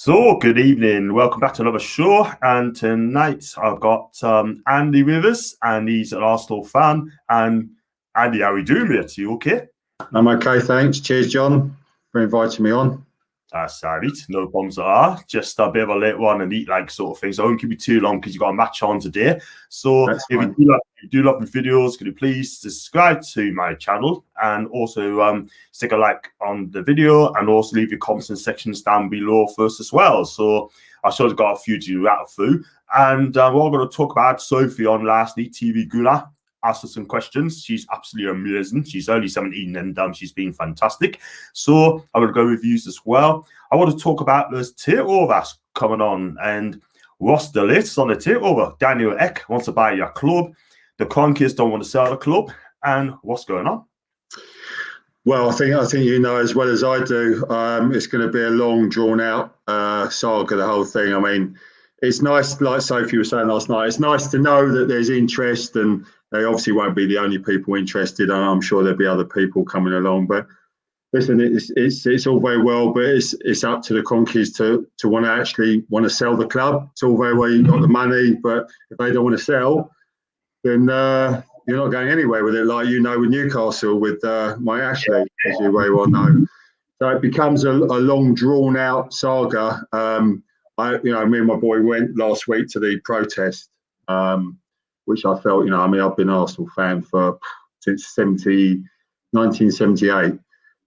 So, good evening. Welcome back to another show. And tonight I've got Andy with us, and he's an Arsenal fan. And Andy, how are you doing, mate? You okay? I'm okay, thanks. Cheers, John, for inviting me on. That's right. No problems at all. Just a bit of a late one and eat like sort of thing. So I won't keep you too long because you've got a match on today. So That's if fine. you do love the videos, can you please subscribe to my channel and also stick a like on the video and also leave your comments and sections down below first as well. So I sort of got a few to rattle through. And what I'm going to talk about Sophie on last night, TV Gula. Asked her some questions. She's absolutely amazing. She's only 17 and she's been fantastic. So I'm going to go reviews as well. I want to talk about this takeover that's coming on and what's the latest on the takeover. Daniel Ek wants to buy your club. The Cronkies don't want to sell the club. And what's going on? Well, I think you know as well as I do. It's going to be a long, drawn-out saga. The whole thing. I mean, it's nice, like Sophie was saying last night. It's nice to know that there's interest, and they obviously won't be the only people interested. And I'm sure there'll be other people coming along. But listen, it's all very well, but it's up to the Cronkies to want to sell the club. It's all very well. You've got the money, but if they don't want to sell, then you're not going anywhere with it. Like you know, with Newcastle, with Mike Ashley, as you very well know. So it becomes a long, drawn-out saga. Me and my boy went last week to the protest, which I felt, I've been an Arsenal fan since 1978.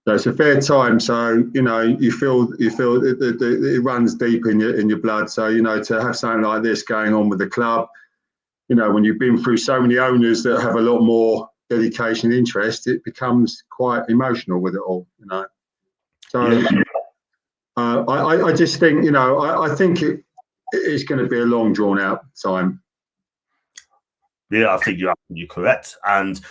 So it's a fair time. So, you feel it runs deep in your blood. So, to have something like this going on with the club, when you've been through so many owners that have a lot more dedication and interest, it becomes quite emotional with it all, So yeah. I just think, I think it's going to be a long, drawn-out time. Yeah, I think you're absolutely correct. And,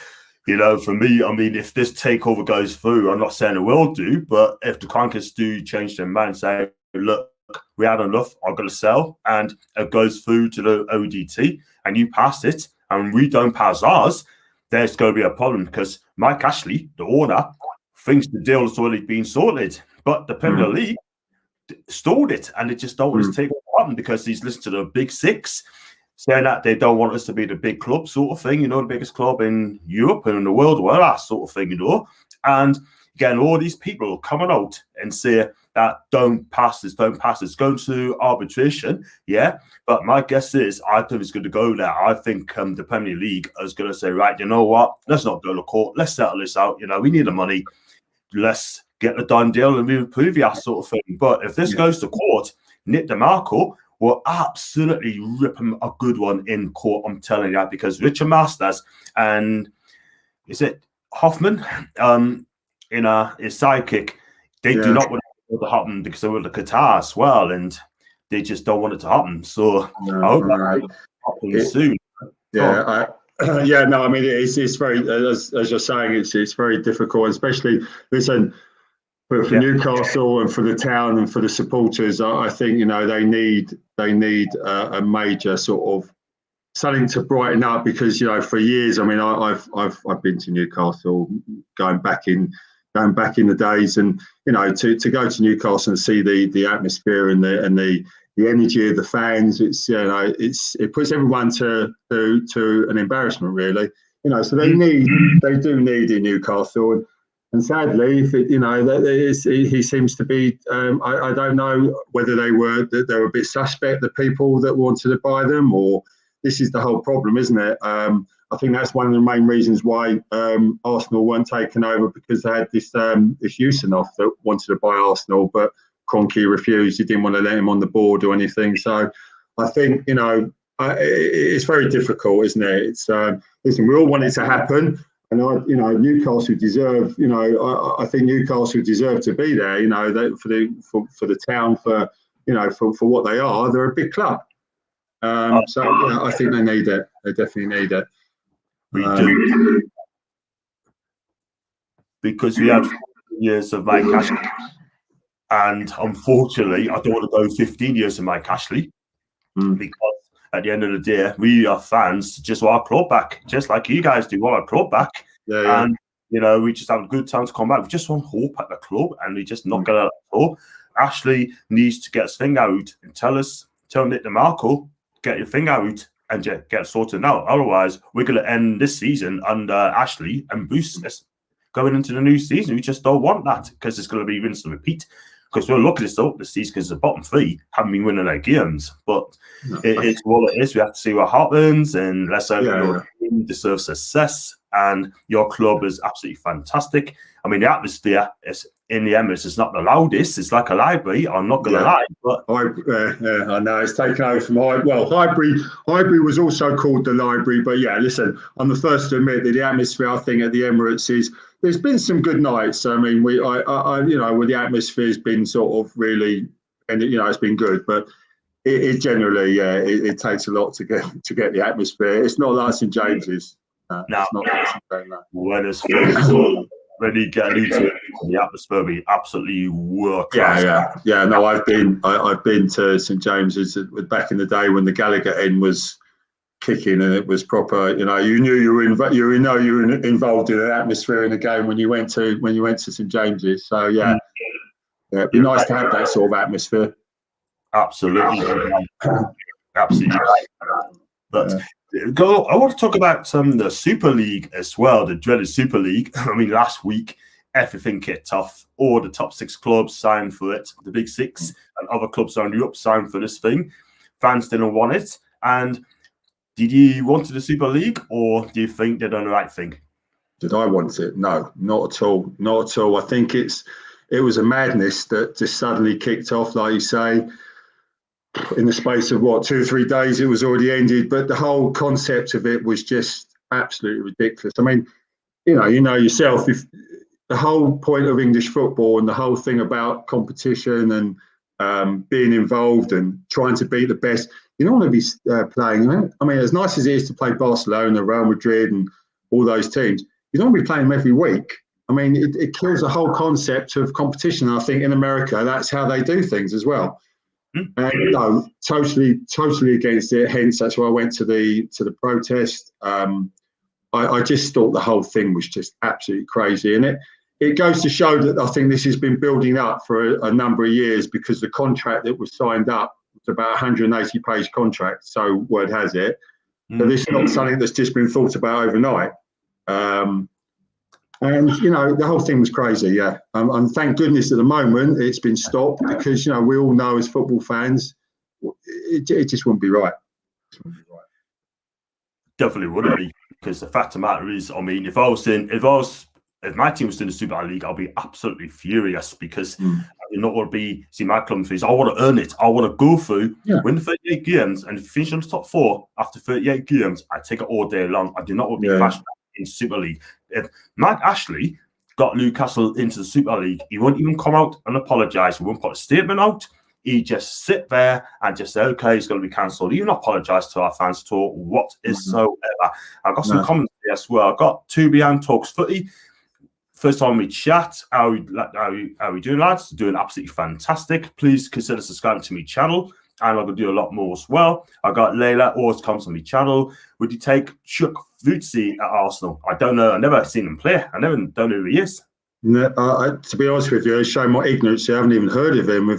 for me, I mean, if this takeover goes through, I'm not saying it will do, but if the Cronkies do change their mind and say, look, we had enough, I'm going to sell, and it goes through to the ODT, and you pass it, and we don't pass ours, there's going to be a problem because Mike Ashley, the owner, thinks the deal has already been sorted. But the Premier League stalled it, and they just don't want us to take it because he's listened to the Big Six saying that they don't want us to be the big club sort of thing, the biggest club in Europe and in the world, well, that sort of thing, And again, all these people coming out and say that don't pass this, going to arbitration, yeah. But my guess is I think it's going to go there. I think the Premier League is going to say, right, you know what? Let's not go to court. Let's settle this out. We need the money. Let's get the done deal and move Puvia sort of thing. But if this goes to court, Nick DeMarco will absolutely rip him a good one in court, I'm telling you, because Richard Masters and is it Hoffman, his sidekick, they do not want it to happen because they were the Qatar as well, and they just don't want it to happen. So I hope that happens soon. Yeah, I mean, it's very, as you're saying, it's very difficult, especially, listen, for Newcastle and for the town and for the supporters. I think, they need a major sort of something to brighten up because, for years, I mean, I've been to Newcastle going back in the days, and, to go to Newcastle and see the atmosphere and the energy of the fans, it puts everyone to an embarrassment, really. So they do need in Newcastle, and sadly, if he seems to be. I don't know whether they were a bit suspect, the people that wanted to buy them, or this is the whole problem, isn't it? I think that's one of the main reasons why Arsenal weren't taken over, because they had this Yusinov that wanted to buy Arsenal, but Kroenke refused. He didn't want to let him on the board or anything. So I think, it's very difficult, isn't it? It's listen, we all want it to happen, and Newcastle deserve. I think Newcastle deserve to be there. For the town, for what they are, they're a big club. So I think they need it. They definitely need it. We do, because we had years of Mike Ashley. And unfortunately, I don't want to go 15 years of Mike Ashley because at the end of the day, we are fans just want our club back, just like you guys do, want our club back. And, we just have a good time to come back. We just want hope at the club, and we just not get out of the club. Ashley needs to get his thing out and tell Nick DeMarco, get your thing out and get sorted out. Otherwise, we're going to end this season under Ashley and Bruce going into the new season. We just don't want that because it's going to be rinse and repeat. Because we're looking at this season because the bottom three haven't been winning their games. But it's what it is. We have to see what happens. And let's hope your team deserves success. And your club is absolutely fantastic. I mean, the atmosphere in the Emirates is not the loudest. It's like a library. I'm not going to lie. But I know it's taken over from Highbury. Highbury was also called the library. But yeah, listen, I'm the first to admit that the atmosphere, I think, at the Emirates is. There's been some good nights. I mean, where the atmosphere's been sort of really, and it's been good. But it generally, it takes a lot to get the atmosphere. It's not like St James's. No, it's not like St James's. When you get into it, the atmosphere be absolutely world class. Yeah. No, I've been to St James's back in the day when the Gallagher end was kicking and it was proper. You knew you were involved in an atmosphere in the game when you went to St James's. So it'd be nice to have that sort of atmosphere. Absolutely. But I want to talk about the Super League as well, the dreaded Super League. I mean, last week everything kicked off. All the top 6 clubs signed for it. The big 6 and other clubs around Europe signed for this thing. Fans didn't want it. And did you want the Super League, or do you think they're doing the right thing? Did I want it? No, not at all. Not at all. I think it was a madness that just suddenly kicked off, like you say. In the space of 2 or 3 days, it was already ended. But the whole concept of it was just absolutely ridiculous. I mean, you know yourself, if the whole point of English football and the whole thing about competition and being involved and trying to be the best. You don't want to be playing. I mean, as nice as it is to play Barcelona, Real Madrid, and all those teams, you don't want to be playing them every week. I mean, it kills the whole concept of competition. I think in America, that's how they do things as well. And no, totally against it. Hence, that's why I went to the protest. I just thought the whole thing was just absolutely crazy, and it goes to show that I think this has been building up for a number of years because the contract that was signed up. It's about 180-page contract, so word has it. But this is not something that's just been thought about overnight. And the whole thing was crazy, yeah. And thank goodness at the moment it's been stopped because we all know as football fans, it just wouldn't be right. Definitely wouldn't be, because the fact of the matter is, I mean, if my team was in the Super League, I'll be absolutely furious because I do not want to see my club fees. I want to earn it. I want to go through, win the 38 games, and finish on the top 4 after 38 games. I take it all day long. I do not want to be fast in Super League. If Mike Ashley got Newcastle into the Super League, he won't even come out and apologise. He won't put a statement out. He just sit there and just say, okay, it's going to be cancelled. He won't apologise to our fans at all whatsoever. I've got some comments here as well. I've got Two Behind Talks Footy. First time we chat, how we doing, lads? Doing absolutely fantastic. Please consider subscribing to my channel, and I'm going to do a lot more as well. I got Layla, always comes on my channel. Would you take Chuck Vutsi at Arsenal? I don't know. I've never seen him play. I don't know who he is. No, to be honest with you, showing my ignorance, I haven't even heard of him.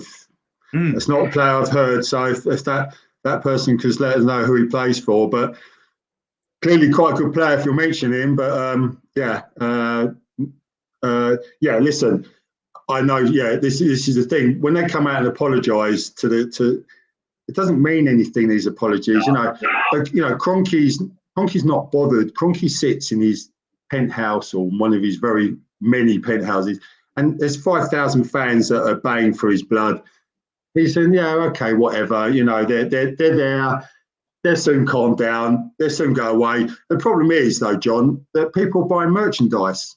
It's not a player I've heard. So if that person could let us know who he plays for, but clearly quite a good player if you're mentioning him. But listen, I know. Yeah, this is the thing. When they come out and apologise it doesn't mean anything. These apologies, Kroenke's not bothered. Kroenke sits in his penthouse or one of his very many penthouses, and there's 5,000 fans that are baying for his blood. He's saying, yeah, okay, whatever. They're there. They'll soon calm down. They'll soon go away. The problem is, though, John, that people buy merchandise.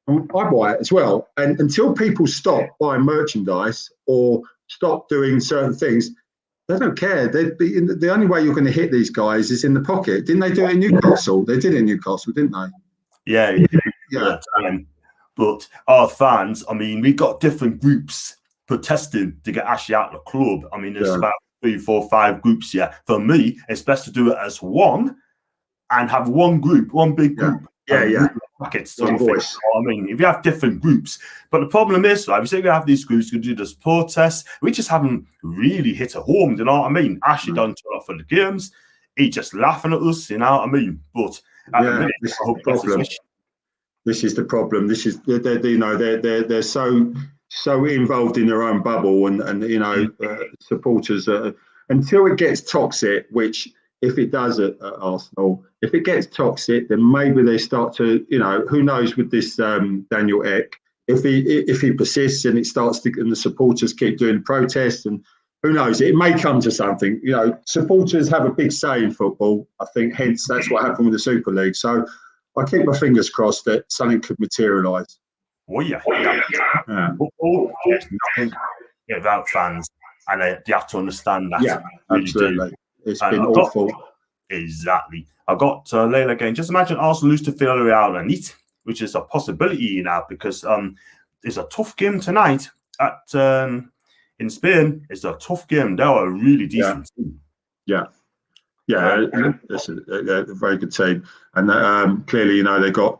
I buy it as well. And until people stop buying merchandise or stop doing certain things, they don't care. The only way you're going to hit these guys is in the pocket. Didn't they do it in Newcastle? They did it in Newcastle, didn't they? Yeah. But our fans, I mean, we got different groups protesting to get Ashley out of the club. I mean, there's about 3, 4, 5 groups here. For me, it's best to do it as one and have one group, one big group. like it's one something. voice. I mean, if you have different groups, but the problem is, like, we say we have these groups who do the support tests, we just haven't really hit a home. You know what I mean? Ashley don't turn up for the games. He just laughing at us. You know what I mean? But at the minute, this is I hope the problem. This is the problem. This is they're so involved in their own bubble, and you know, supporters until it gets toxic, which if it does at Arsenal, if it gets toxic, then maybe they start to, you know, who knows with this Daniel Ek, if he persists and it starts to, and the supporters keep doing protests, and who knows, it may come to something. You know, supporters have a big say in football. I think hence that's what happened with the Super League. So I keep my fingers crossed that something could materialise. Oh yeah. Football is nothing without fans, and they have to understand that. Yeah, absolutely. It's been awful. Exactly. I've got Leila again. Just imagine Arsenal lose to Villarreal and it, which is a possibility now because it's a tough game tonight at in Spain. It's a tough game. They are a really decent team. Yeah. It's a very good team, and clearly, you know, they got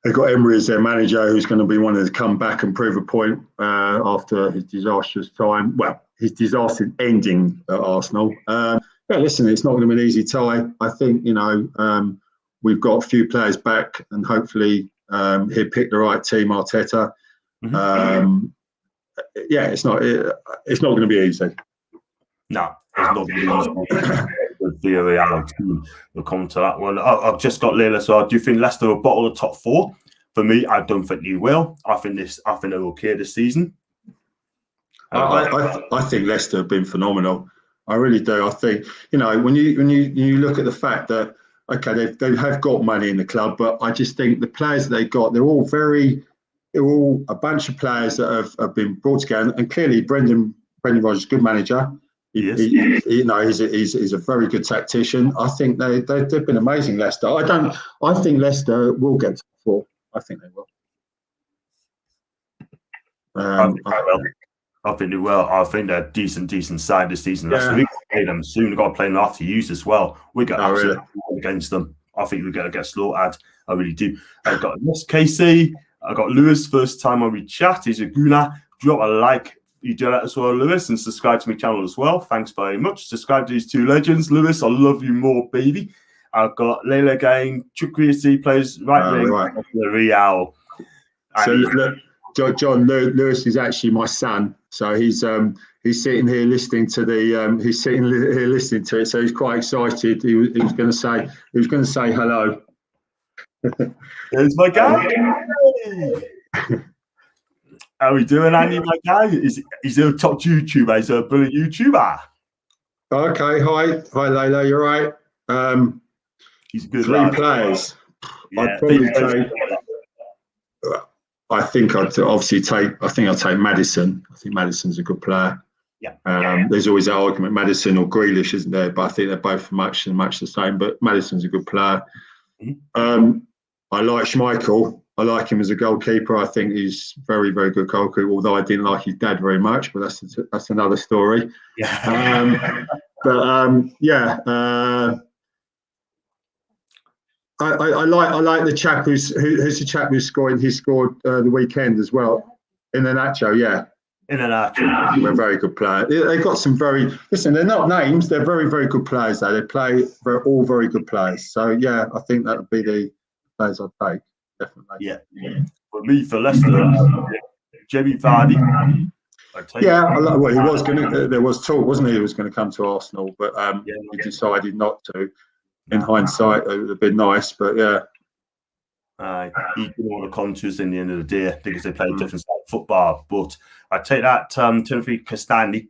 Emery as their manager, who's going to be wanting to come back and prove a point after his disastrous time. Well, his disastrous ending at Arsenal. But listen, it's not going to be an easy tie. I think, you know, we've got a few players back, and hopefully he'll pick the right team, Arteta. It's not going to be easy. No, it's not going to be easy. The reality will come to that one. I've just got Leila. So, do you think Leicester will bottle the top four? For me, I don't think they will. I think they're okay this season. I think Leicester have been phenomenal. I really do. I think, you know, when you look at the fact that they have got money in the club, but I just think the players that they got, they're all a bunch of players that have been brought together, and clearly Brendan Rodgers is a good manager. Yes. He's a very good tactician. I think they've been amazing, Leicester. I think Leicester will get to four. I think they will. I think they will. I think they're a decent side this season. Leicester, we've got to play them soon. We've got to play them after use as well. We got absolutely against them. I think we're going to get slaughtered. I really do. I've got Miss KC. I've got Lewis. First time when we chat. He's a gooner. Drop a like. You do that as well, Lewis, and subscribe to my channel as well. Thanks very much. Subscribe to these two legends. Lewis, I love you more, baby. I've got Leila again. Chukwueze plays right wing of the Real. So look, John, Lewis is actually my son. So he's sitting here listening to listening to it. So he's quite excited. He was going to say hello. There's my guy. How are we doing, Andy, my guy? He's a top YouTuber. He's a brilliant YouTuber. Okay, hi, Leila. You're right. He's a good. 3 players. Yeah, I'd probably take. I think I'd take Maddison. I think Maddison's a good player. Yeah. There's always that argument, Maddison or Grealish, isn't there? But I think they're both much the same. But Maddison's a good player. Mm-hmm. I like Schmeichel. I like him as a goalkeeper. I think he's very, very good goalkeeper. Although I didn't like his dad very much, but that's another story. Yeah. I like the chap who's the chap who's scoring. He scored the weekend as well. Iheanacho, yeah. Iheanacho. They're a very good player. They've got some they're not names. They're very, very good players. Though they're all very good players. So yeah, I think that would be the players I'd take. Definitely. Yeah. For me, for Leicester, Jamie Vardy. Well, he was going to. There was talk, wasn't he? He was going to come to Arsenal, but he decided not to. In hindsight, it would have been nice, but yeah. He didn't want the contours in the end of the day because they play different style of football. But I take that Timothy Castagni.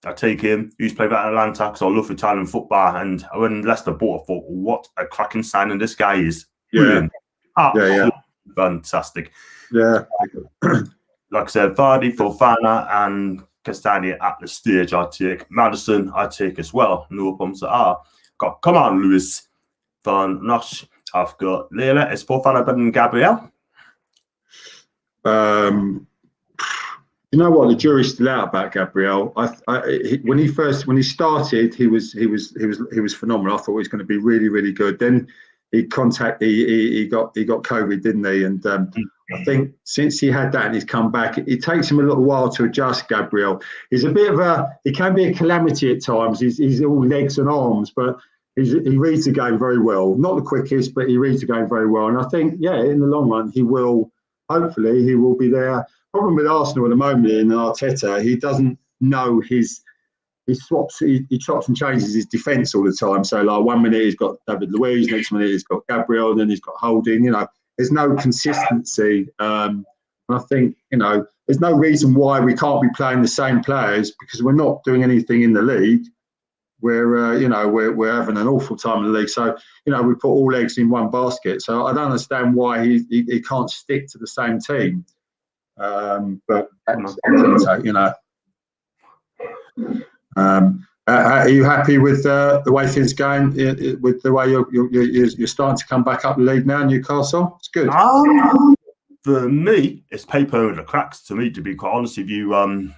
I take him. He's played at Atlanta because I love Italian football. And when Leicester bought, I thought, what a cracking signing this guy is. Brilliant. Fantastic. Yeah. Like I said, Vardy, Fofana, and Castagni at the stage. I take Maddison. I take as well. No problems at all. Come on, Lewis. Van Nosh. I've got Leila. Is Fofana better than Gabriel? You know what? The jury's still out about Gabriel. When he started, he was phenomenal. I thought he was going to be really, really good. Then he got COVID, didn't he? And I think since he had that and he's come back, it takes him a little while to adjust. Gabriel, he can be a calamity at times. He's all legs and arms, but he reads the game very well. Not the quickest, but he reads the game very well. And I think, in the long run, hopefully he will be there. Problem with Arsenal at the moment in Arteta, he doesn't know he chops and changes his defence all the time. So like 1 minute he's got David Luiz, next minute he's got Gabriel, then he's got Holding. There's no consistency. And I think, there's no reason why we can't be playing the same players, because we're not doing anything in the league. We're having an awful time in the league. So, we put all eggs in one basket. So I don't understand why he can't stick to the same team. But are you happy with the way things going? With the way you're starting to come back up the league now, Newcastle? It's good. For me, it's paper over the cracks. To me, to be quite honest with you,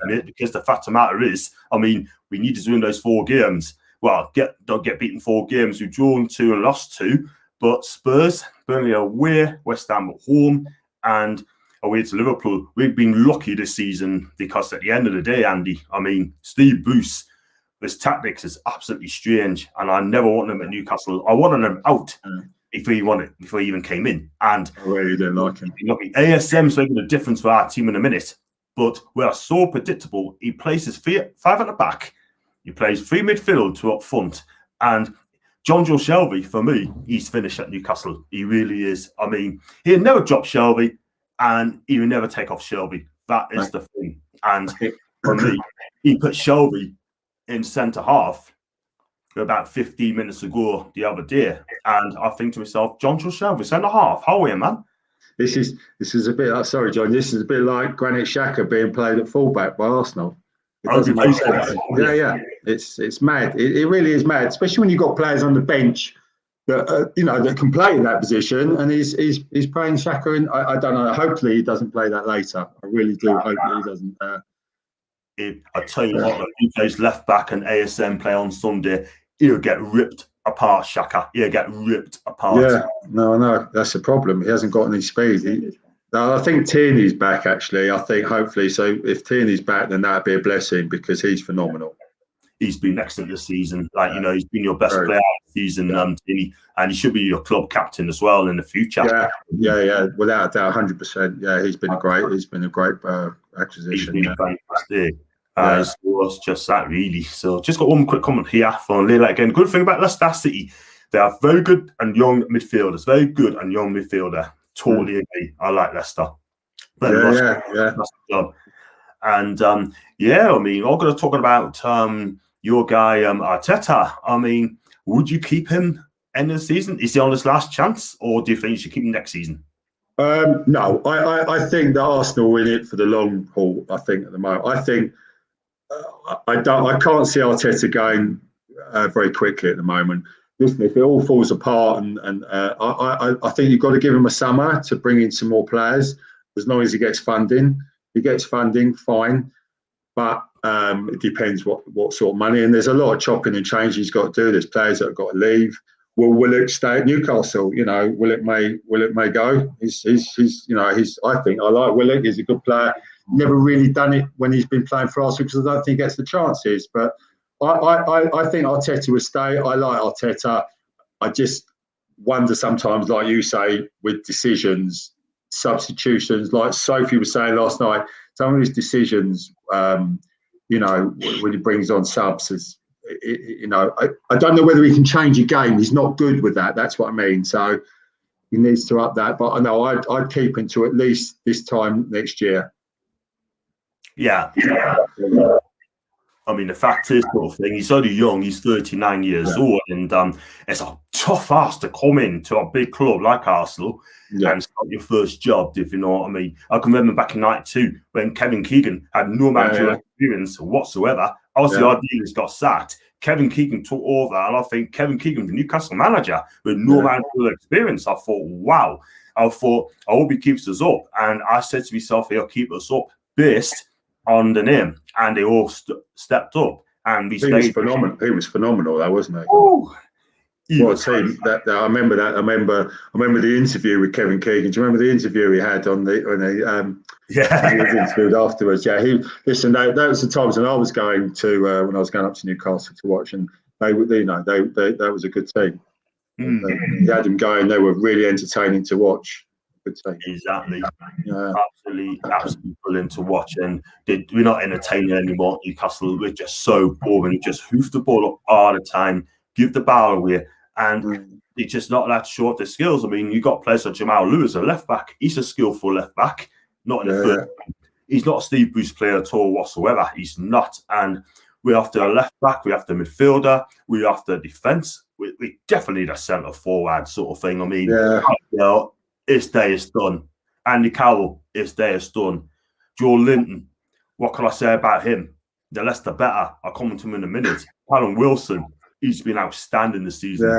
mate, because the fact of the matter is, we need to win those 4 games. Well, don't get beaten 4 games. We've drawn 2 and lost 2, but Spurs, Burnley away, West Ham at home, and away to Liverpool. We've been lucky this season because at the end of the day, Andy, Steve Bruce, his tactics is absolutely strange, and I never wanted him at Newcastle. I wanted him out before he even came in. And I really didn't like him. ASM's making a difference for our team in a minute, but we are so predictable. He places 5 at the back, he plays 3 midfield, 2 up front, and John Joe Shelby, for me, he's finished at Newcastle. He really is. He'll never drop Shelby, and he will never take off Shelby. That is the thing. And for me, he put Shelby in centre half about 15 minutes ago the other day, and I think to myself, John Joe Shelby, centre half. How are you, man? This is a bit. Sorry, John. This is a bit like Granit Xhaka being played at fullback by Arsenal. It doesn't make sense. Yeah. It's mad. It really is mad, especially when you've got players on the bench that that can play in that position, and he's playing Xhaka in. I don't know. Hopefully, he doesn't play that later. I really do hope that he doesn't. I tell you what, if he plays left back and ASM play on Sunday, he'll get ripped apart. Xhaka, he'll get ripped apart. Yeah, no, that's the problem. He hasn't got any speed. I think Tierney's back, actually. I think hopefully. So if Tierney's back, then that'd be a blessing, because he's phenomenal. He's been excellent this season. He's been your best player this season, Tierney, and he should be your club captain as well in the future. Yeah, without a doubt, 100%. Yeah, he's been a great acquisition. He's been fantastic. So it's just that, really. So just got one quick comment here from Leila again. Good thing about Leicester City, they are very good and young midfielders. Very good and young midfielder. Totally agree. I like Leicester. Yeah. And I'm going to talk about your guy Arteta. Would you keep him end of the season? Is he on his last chance, or do you think you should keep him next season? No, I think that Arsenal win it for the long haul. I think at the moment, I think I can't see Arteta going very quickly at the moment. Listen, if it all falls apart, and I think you've got to give him a summer to bring in some more players. As long as he gets funding, fine. But it depends what sort of money. And there's a lot of chopping and changing he's got to do. There's players that have got to leave. Will Willock stay at Newcastle? Willock may go. I think I like Willock. He's a good player. Never really done it when he's been playing for Arsenal, because I don't think he gets the chances. But I think Arteta will stay. I like Arteta. I just wonder sometimes, like you say, with decisions, substitutions, like Sophie was saying last night, some of his decisions, when he brings on subs, I don't know whether he can change a game. He's not good with that. That's what I mean. So he needs to up that. But I know I'd keep him to at least this time next year. Yeah. The fact is, sort of thing, he's only young. He's 39 years old, and it's a tough ask to come into a big club like Arsenal and start your first job, if you know what I mean. I can remember back in '92 when Kevin Keegan had no managerial experience whatsoever. Obviously, our dealers got sacked. Kevin Keegan took over, and I think Kevin Keegan, the Newcastle manager, with no managerial experience. I thought, wow. I hope he keeps us up. And I said to myself, he'll keep us up based on the name, and they all stepped up, and we stayed. He was phenomenal, though, wasn't he? Oh, What a team! That I remember that. I remember the interview with Kevin Keegan. Do you remember the interview he had on the he was interviewed afterwards? Yeah, listen. That was the times when I was going to when I was going up to Newcastle to watch, and they that was a good team. He had them going. They were really entertaining to watch. Good team. Exactly. Yeah. Absolutely brilliant to watch. And we're not entertaining anymore. Newcastle, we're just so boring. We just hoof the ball up all the time, give the ball away, and they're just not allowed to show off their skills. I mean, you got players like Jamal Lewis, a left back. He's a skillful left back, not in the first. He's not a Steve Bruce player at all whatsoever. He's not. And we're after a left back, we're after a midfielder, we're after defence. We definitely need a centre forward sort of thing. I mean, his day is done. Andy Carroll, his day is done. Joe Linton, what can I say about him? The less the better. I'll come to him in a minute. Callum Wilson, he's been outstanding this season.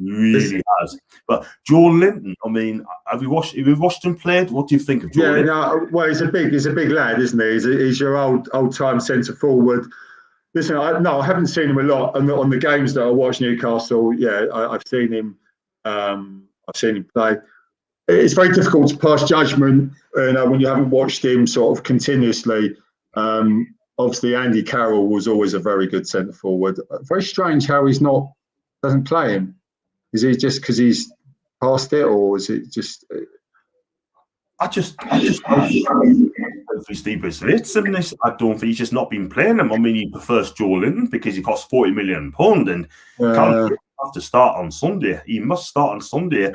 Really has. But Joe Linton, I mean, have you watched him played? What do you think of Joe Linton? Well, he's a big lad, isn't he? He's your old time centre forward. Listen, I haven't seen him a lot on the games that I watch Newcastle. Yeah, I've seen him. I've seen him play. It's very difficult to pass judgment, when you haven't watched him sort of continuously. Obviously, Andy Carroll was always a very good centre forward. Very strange how doesn't play him. Is it just because he's past it, or is it just? I just Steve Bruce rates him this. I don't think he's just not been playing him. I mean, he prefers Joe Linton because he costs £40 million, and can't have to start on Sunday. He must start on Sunday.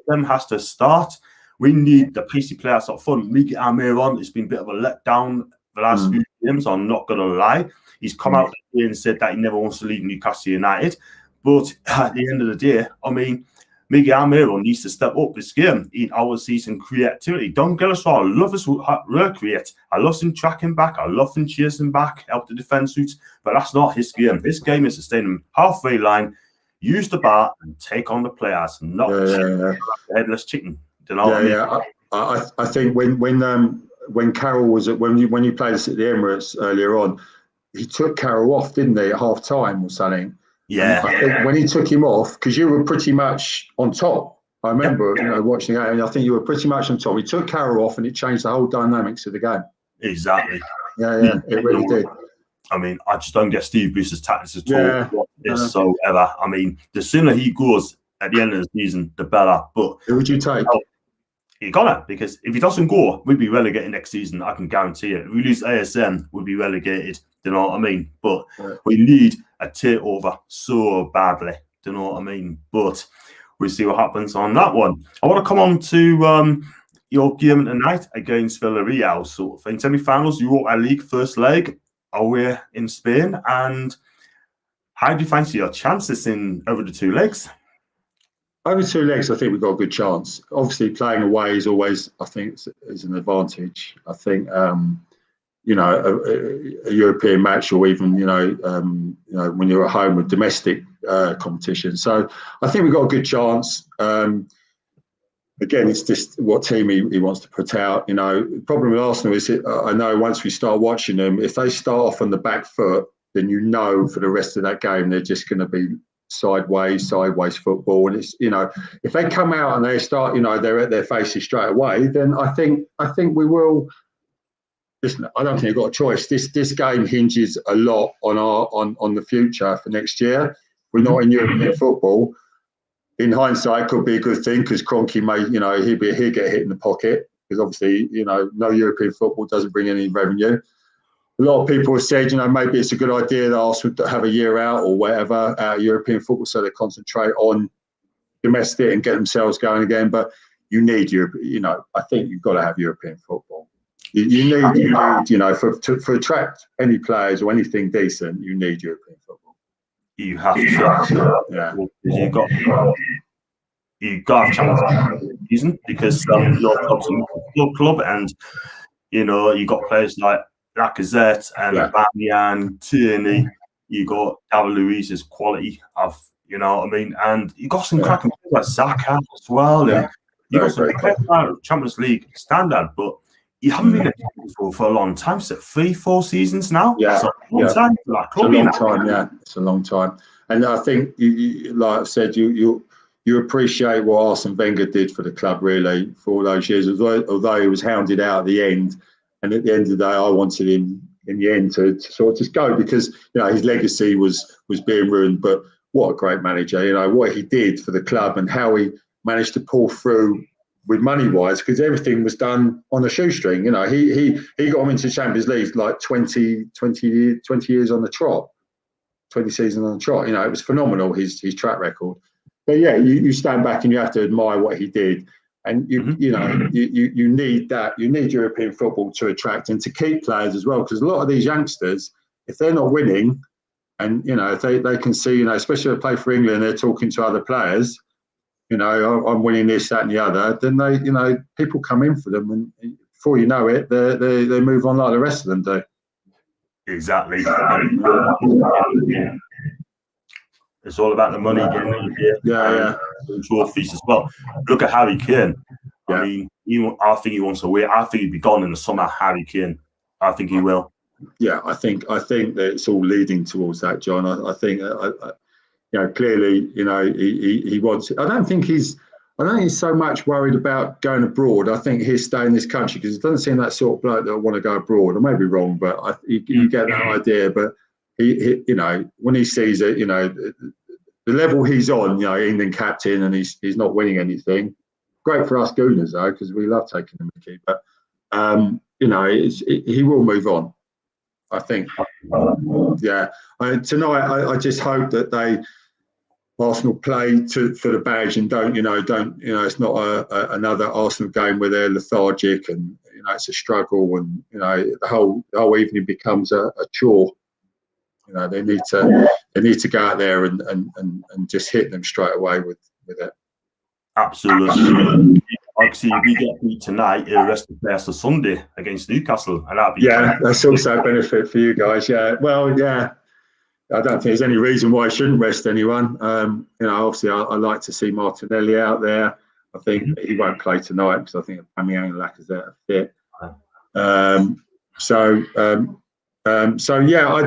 Them has to start. We need the pacey players up front. Miguel Almiron, it's been a bit of a letdown the last few games. I'm not going to lie. He's come out and said that he never wants to leave Newcastle United. But at the end of the day, I mean, Miguel Almiron needs to step up this game. I want to see some creativity. Don't get us wrong. I love his recreate. I love him tracking back. I love him chasing back, help the defence suits. But that's not his game. His game is to stay in halfway line, use the bar, and take on the players, not the headless chicken. Do you know what I mean? I think when Carroll was when you played us at the Emirates earlier on, he took Carroll off, didn't he, at half time or something? Yeah. I think when he took him off, because you were pretty much on top. I remember, watching that, and I think you were pretty much on top. He took Carroll off, and it changed the whole dynamics of the game. Exactly. Yeah, it really did. I mean, I just don't get Steve Bruce's tactics at all whatsoever. I mean, the sooner he goes at the end of the season, the better. But who would you take? He gonna, because if he doesn't go, we'll be relegated next season. I can guarantee it. If we lose ASM, we'll be relegated. Do you know what I mean? But we need a takeover so badly. Do you know what I mean? But we'll see what happens on that one. I want to come on to your game tonight against Villarreal, sort of thing. Semi-finals, Europa League first leg away in Spain. And how do you fancy your chances in over the two legs? Over two legs, I think we've got a good chance. Obviously, playing away is always, I think, is an advantage. I think, a European match, or even, when you're at home with domestic competition. So I think we've got a good chance. Again, it's just what team he wants to put out. The problem with Arsenal is, I know once we start watching them, if they start off on the back foot, then for the rest of that game, they're just going to be sideways football. And it's, if they come out and they start, they're at their faces straight away, then I think we will. Listen, I don't think we've got a choice. This game hinges a lot on the future for next year. We're not in European football. In hindsight, could be a good thing, because Kroenke may, he'll get hit in the pocket, because obviously, no European football doesn't bring any revenue. A lot of people have said, maybe it's a good idea that Arsenal have a year out or whatever out of European football, so they concentrate on domestic and get themselves going again. But you need I think you've got to have European football. You need, for attract any players or anything decent, you need European football. You have to. Yeah. You've got to have Champions League, because your club's a club, and you got players like Lacazette and Aubameyang, Tierney. You got David Luiz's quality of, you know what I mean, and you got some cracking players like Xhaka as well. And you got some players Champions League standard, but you haven't been a champion for a long time. So 3-4 seasons now. Yeah, it's a long time for that club. It's a long time. And I think, like I've said, you appreciate what Arsene Wenger did for the club, really, for all those years. Although he was hounded out at the end, and at the end of the day, I wanted him in the end to sort of just go, because his legacy was being ruined. But what a great manager! What he did for the club and how he managed to pull through with money wise, because everything was done on a shoestring. He got him into the Champions League like 20 years on the trot, 20 seasons on the trot. It was phenomenal, his track record. But yeah, you stand back and you have to admire what he did. And you need that. You need European football to attract and to keep players as well, because a lot of these youngsters, if they're not winning, and if they can see, especially if they play for England, they're talking to other players, I'm winning this, that, and the other. Then people come in for them, and before you know it, they move on like the rest of them do. Exactly. It's all about the money getting here. Yeah. Trophies as well. Look at Harry Kane. Yeah. I mean, I think he wants to win. I think he'd be gone in the summer, Harry Kane. I think he will. Yeah, I think that it's all leading towards that, John. I think, clearly, he wants it. I don't think he's so much worried about going abroad. I think he'll stay in this country, because it doesn't seem that sort of bloke that want to go abroad. I may be wrong, but you get that idea. But he when he sees it, the level he's on, England captain, and he's not winning anything. Great for us Gooners though, because we love taking the mickey. But he will move on, I think. Yeah. Tonight, I just hope that Arsenal play for the badge and don't it's not another Arsenal game where they're lethargic and it's a struggle, and the whole evening becomes a chore. They need to go out there and just hit them straight away with it. Absolutely. Obviously, if we get beat tonight, it'll rest the players for Sunday against Newcastle, and that'll be that's also a benefit for you guys. Yeah, well, yeah. I don't think there's any reason why I shouldn't rest anyone. Obviously, I like to see Martinelli out there. I think he won't play tonight because I think Aubameyang and Lacazette are fit. So yeah,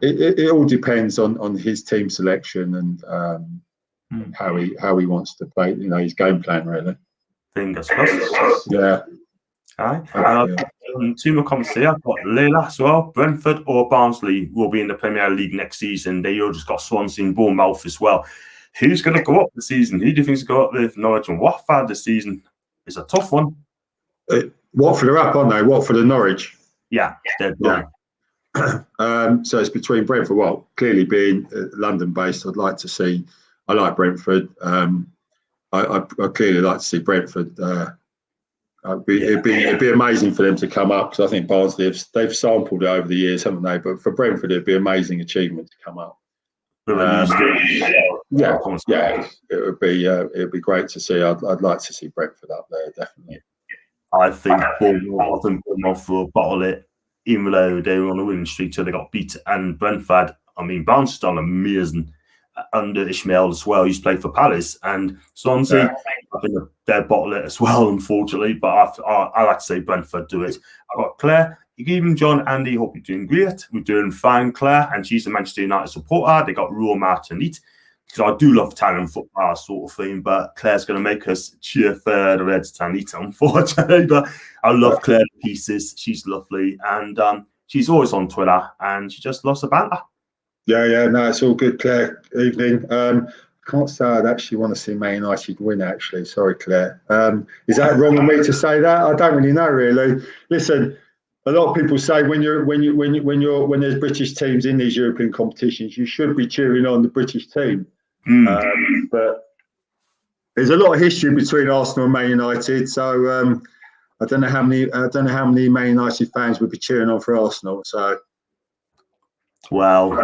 it all depends on his team selection and how he wants to play. His game plan, really. Fingers crossed. Yeah. Two more comments here. I've got Leila as well. Brentford or Barnsley will be in the Premier League next season. They all just got Swansea and Bournemouth as well. Who's going to go up this season? Who do you think is going to go up with Norwich and Watford this season? It's a tough one. Watford are up, aren't they? Watford and Norwich. Yeah, they're done. So it's between Brentford. Well, clearly being London-based, I like Brentford. I clearly like to see Brentford. It'd be amazing for them to come up, because I think Barnsley they've sampled it over the years, haven't they? But for Brentford, it'd be an amazing achievement to come up. It would be great to see. I'd like to see Brentford up there, definitely. I think Bournemouth will bottle it, even though they were on a winning streak till they got beat. And Brentford, Barnes done amazing under Ishmael as well. He's played for Palace and Swansea. I think they'll bottle it as well, unfortunately. But I like to say Brentford do it. I've got Claire. Good evening, John, Andy. Hope you're doing great. We're doing fine, Claire. And she's a Manchester United supporter. They got Roma tonight, because I do love Italian football sort of thing. But Claire's going to make us cheer for the Reds tonight, unfortunately. But I love Claire to pieces. She's lovely. And she's always on Twitter. And she just loves a banter. Yeah, no, it's all good, Claire. Evening. Can't say I'd actually want to see Man United win, actually. Sorry, Claire. Is that wrong of me to say that? I don't really know, really. Listen, a lot of people say when there's British teams in these European competitions, you should be cheering on the British team. But there's a lot of history between Arsenal and Man United, so I don't know how many Man United fans would be cheering on for Arsenal. So. Well,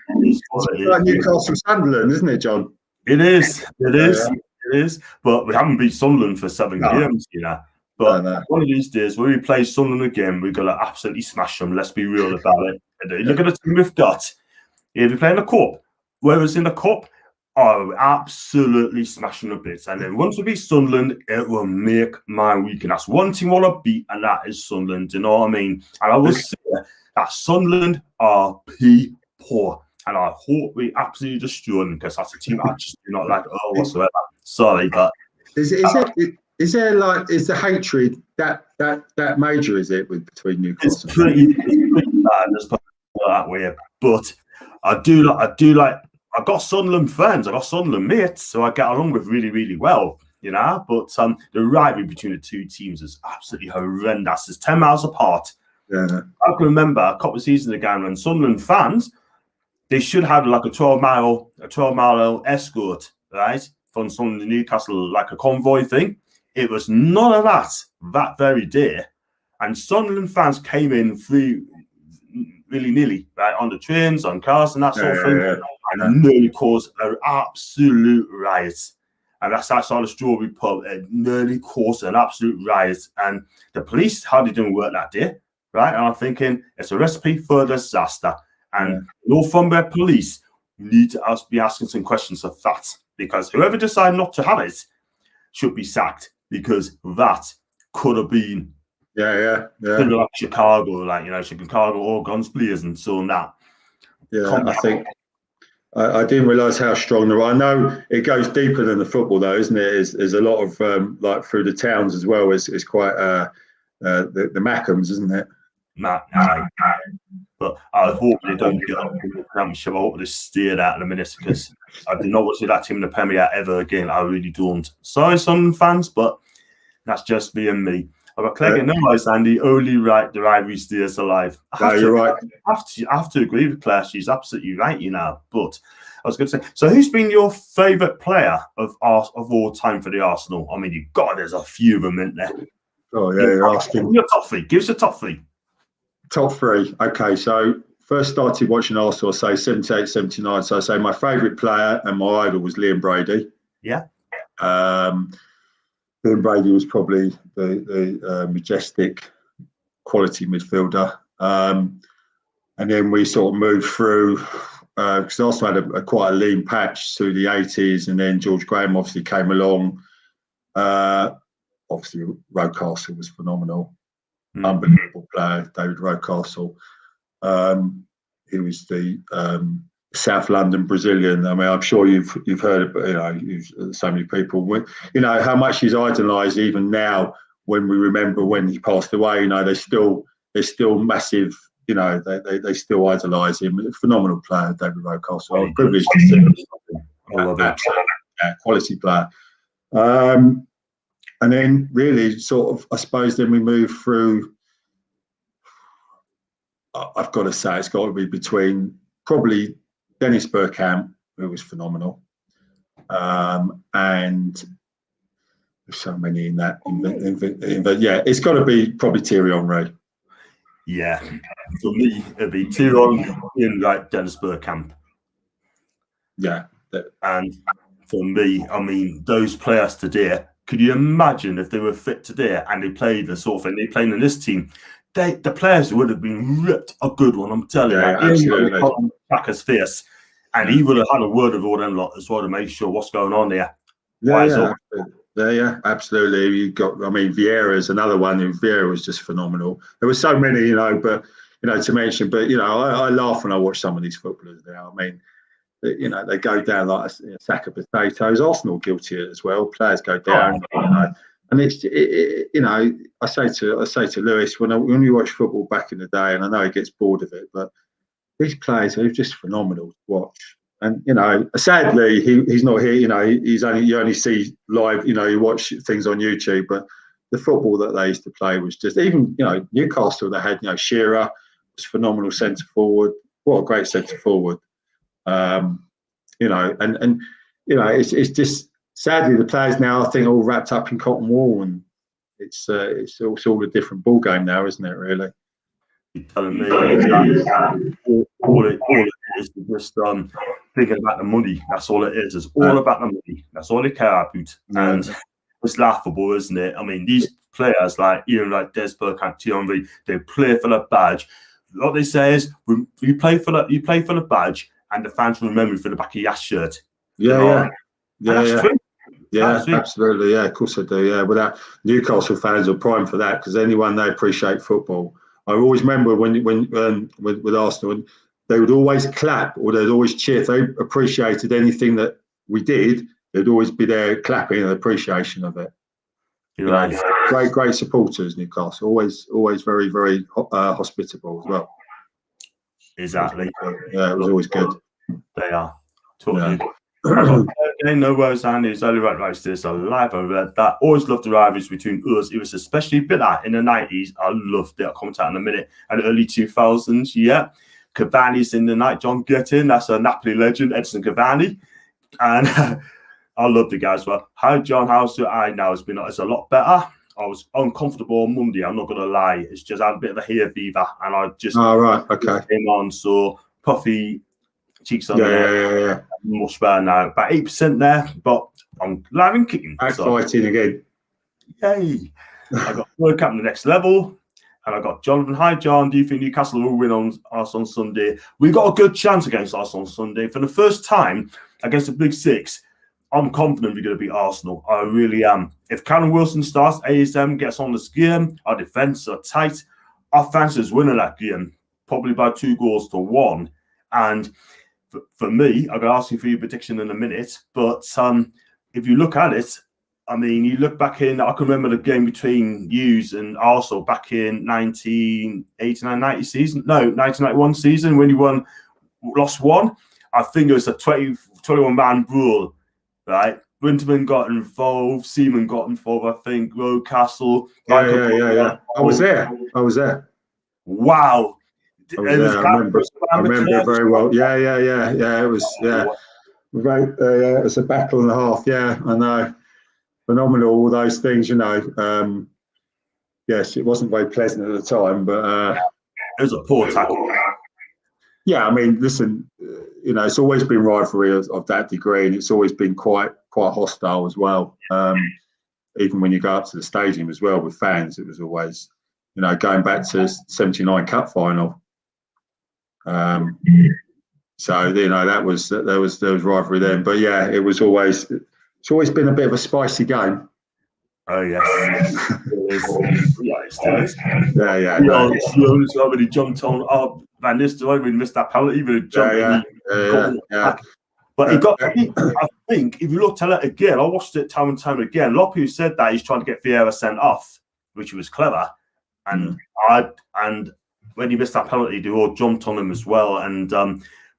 it's like Newcastle Sunderland, isn't it, John? It is. It is. But we haven't beat Sunderland for 7 games, But one of these days, when we play Sunderland again, we're going to absolutely smash them. Let's be real about it. Look at the team we've got. If we play in the cup, whereas in the cup, we're absolutely smashing the bits. And then once we beat Sunderland, it will make my week. And that's one team I want to beat, and that is Sunderland. You know what I mean? And I will say that Sunderland are poor. and I hope we absolutely destroy them because that's a team I just do not like whatsoever. Sorry, but is the hatred that major? Is it between Newcastle? It's pretty bad. Let's put it that way. But I do like. I got Sunderland friends. I got Sunderland mates, so I get along with really, really well. But the rivalry between the two teams is absolutely horrendous. It's 10 miles apart. Yeah. I can remember a couple of seasons ago when Sunderland fans, they should have like a 12-mile escort, right, from Sunderland to Newcastle, like a convoy thing. It was none of that very day. And Sunderland fans came in through willy-nilly, right, on the trains, on cars and that sort of thing, and nearly caused an absolute riot. And that's outside the Strawberry Pub. It nearly caused an absolute riot. And the police hardly didn't work that day, right? And I'm thinking, it's a recipe for disaster. And Northumberland police need to be asking some questions of that, because whoever decided not to have it should be sacked, because that could have been like Chicago, like Chicago all guns blazing, so now. I think I didn't realise how strong they are. I know it goes deeper than the football, though, isn't it? There's a lot of like through the towns as well. It's quite the Mackhams, isn't it? But I hope they don't get up in the Championship. I hope they stay that in a minute, because I do not want to see that team in the Premier ever again. I really don't. Sorry, some fans, but that's just me and me. But Clegg and Noise, Andy, only the rivalry stays alive. You're right. I have to agree with Claire. She's absolutely right, But I was going to say, so who's been your favourite player of all time for the Arsenal? I mean, there's a few of them in there. Oh, yeah, you're asking. Your top three. Give us a top three. Top three. Okay, so first started watching Arsenal, say 78, 79. So I say my favourite player and my idol was Liam Brady. Yeah. Liam Brady was probably the majestic quality midfielder. And then we sort of moved through, because Arsenal had quite a lean patch through the 80s, and then George Graham obviously came along. Obviously, Rocastle was phenomenal. Unbelievable player, David Rocastle. He was the South London Brazilian. I mean, I'm sure you've heard of, so many people. How much he's idolised even now. When we remember when he passed away, they're still massive. They still idolise him. Phenomenal player, David Rocastle. I'm privileged to see him. I love him. Quality player. And then really sort of, I suppose, then we move through. I've got to say, it's got to be between probably Dennis Bergkamp, who was phenomenal, and there's so many in that. But yeah, it's got to be probably Thierry Henry. Yeah, for me, it'd be Thierry Henry, like Dennis Bergkamp. Yeah, and for me, I mean, those players today. Could you imagine if they were fit today and they played the sort of thing they played in this team? The players would have been ripped a good one, I'm telling you. Absolutely. His face, and he would have had a word with all them lot as well to make sure what's going on there. Yeah, absolutely. You got, I mean, Vieira's another one. Vieira was just phenomenal. There were so many, but to mention. But I laugh when I watch some of these footballers now. I mean, they go down like a sack of potatoes. Arsenal guilty as well. Players go down, and it's I say to Lewis when you watch football back in the day, and I know he gets bored of it, but these players are just phenomenal to watch. And sadly he's not here. You only see live. You watch things on YouTube, but the football that they used to play was just even Newcastle. They had Shearer was phenomenal centre forward. What a great centre forward. It's just sadly the players now I think all wrapped up in cotton wool, and it's all a different ball game now, isn't it? Really. You're telling me all it is just thinking about the money. That's all it is. It's all about the money. That's all they care about, and it's laughable, isn't it? I mean, these players like Des Bergkamp, Thierry, they play for the badge. What they say is, you play for the badge. And the fans will remember you for the back of your shirt. Yeah. True. Yeah, absolutely. Yeah, of course I do. Yeah, without Newcastle fans are prime for that, because anyone they appreciate football. I always remember when with Arsenal, they would always clap or they'd always cheer. If they appreciated anything that we did, they'd always be there clapping in appreciation of it. You're right. Great supporters, Newcastle. Always very, very hospitable as well. Exactly. Yeah, it was always good. They are. Totally. Yeah. Okay, no worries, Andy. It's only right next to this. I live over that. Always loved the rivalries between us. It was especially bitter in the 90s. I loved it. I'll comment out in a minute. And early 2000s, yeah. Cavani's in the night. John Gettin, that's a Napoli legend, Edson Cavani. And I love the guy as well. Hi, John. How's your eye now? It's a lot better. I was uncomfortable on Monday. I'm not going to lie. It's just I had a bit of a hair fever. And I just came on. So puffy cheeks on yeah. Much better now. About 8% there. But I'm live and kicking. Fighting again. Yay. I got World Cup in the next level. And I got Jonathan. Hi, John. Do you think Newcastle will win on us on Sunday? We got a good chance against us on Sunday. For the first time against the Big Six, I'm confident we're going to beat Arsenal. I really am. If Callum Wilson starts, ASM gets on this game, our defence are tight. Our fans is winning that game, probably by 2-1. And for me, I'm going to ask you for your prediction in a minute. But if you look at it, I mean, you look back in, I can remember the game between Hughes and Arsenal back in 1989-90 season. No, 1991 season when you lost one. I think it was a 21-man rule, right? Winterman got involved, Seaman got involved, I think, Newcastle. Yeah. I was there. Wow. I remember it very well. Yeah. It was, Right, it was a battle and a half. Yeah, I know. Phenomenal, all those things, yes, it wasn't very pleasant at the time, but it was a poor tackle. Yeah, I mean, listen, it's always been rivalry of that degree, and it's always been quite hostile as well. Even when you go up to the stadium as well with fans, it was always, going back to '79 Cup final. So that was there was rivalry then, but yeah, it's always been a bit of a spicy game. Oh yes, it is. Yeah. Somebody jumped on Van Nistelrooy. We missed that penalty, but it jumped. Yeah. But I think if you looked at it again, I watched it time and time again. A lot of people said that he's trying to get Vieira sent off, which was clever. And when he missed that penalty, they all jumped on him as well. And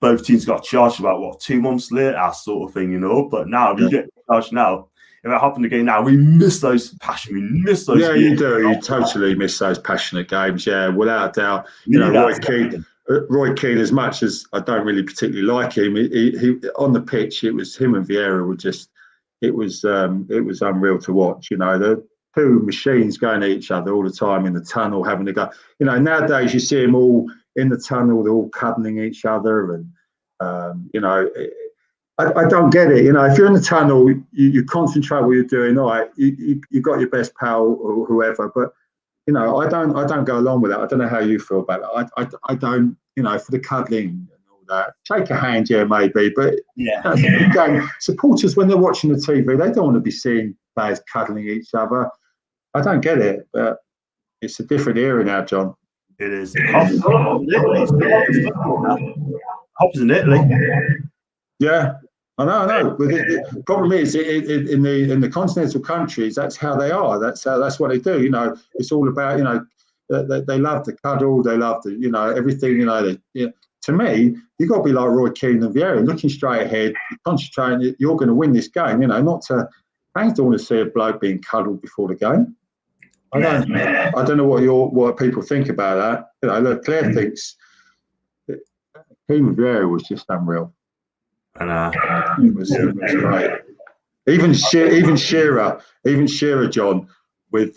both teams got charged about 2 months later, sort of thing, But now if you get charged now, if it happened again now, we miss those passion. We miss those. Yeah, you do. You totally miss those passionate games. Yeah, without a doubt. Roy Keane, as much as I don't really particularly like him, he on the pitch, it was him and Vieira were just. It was unreal to watch. The two machines going at each other all the time in the tunnel, having to go. Nowadays you see them all in the tunnel. They're all cuddling each other, and I don't get it. If you're in the tunnel, you concentrate what you're doing. All right, you got your best pal or whoever, but I don't go along with that. I don't know how you feel about it. I don't. For the cuddling and all that, shake a hand, yeah, maybe, but again, supporters when they're watching the TV, they don't want to be seeing players cuddling each other. I don't get it, but it's a different era now, John. It is. Hops in Italy. Yeah, I know. But the problem is, in the continental countries, that's how they are. That's what they do. It's all about they love the cuddle. They love the everything. To me, you've got to be like Roy Keane and Vieira, looking straight ahead, concentrating. You're going to win this game. Not to. Fans don't want to see a bloke being cuddled before the game. I don't know what people think about that. Look, Claire thinks Keane and Vieira was just unreal. And it was great. Even Shearer, John, with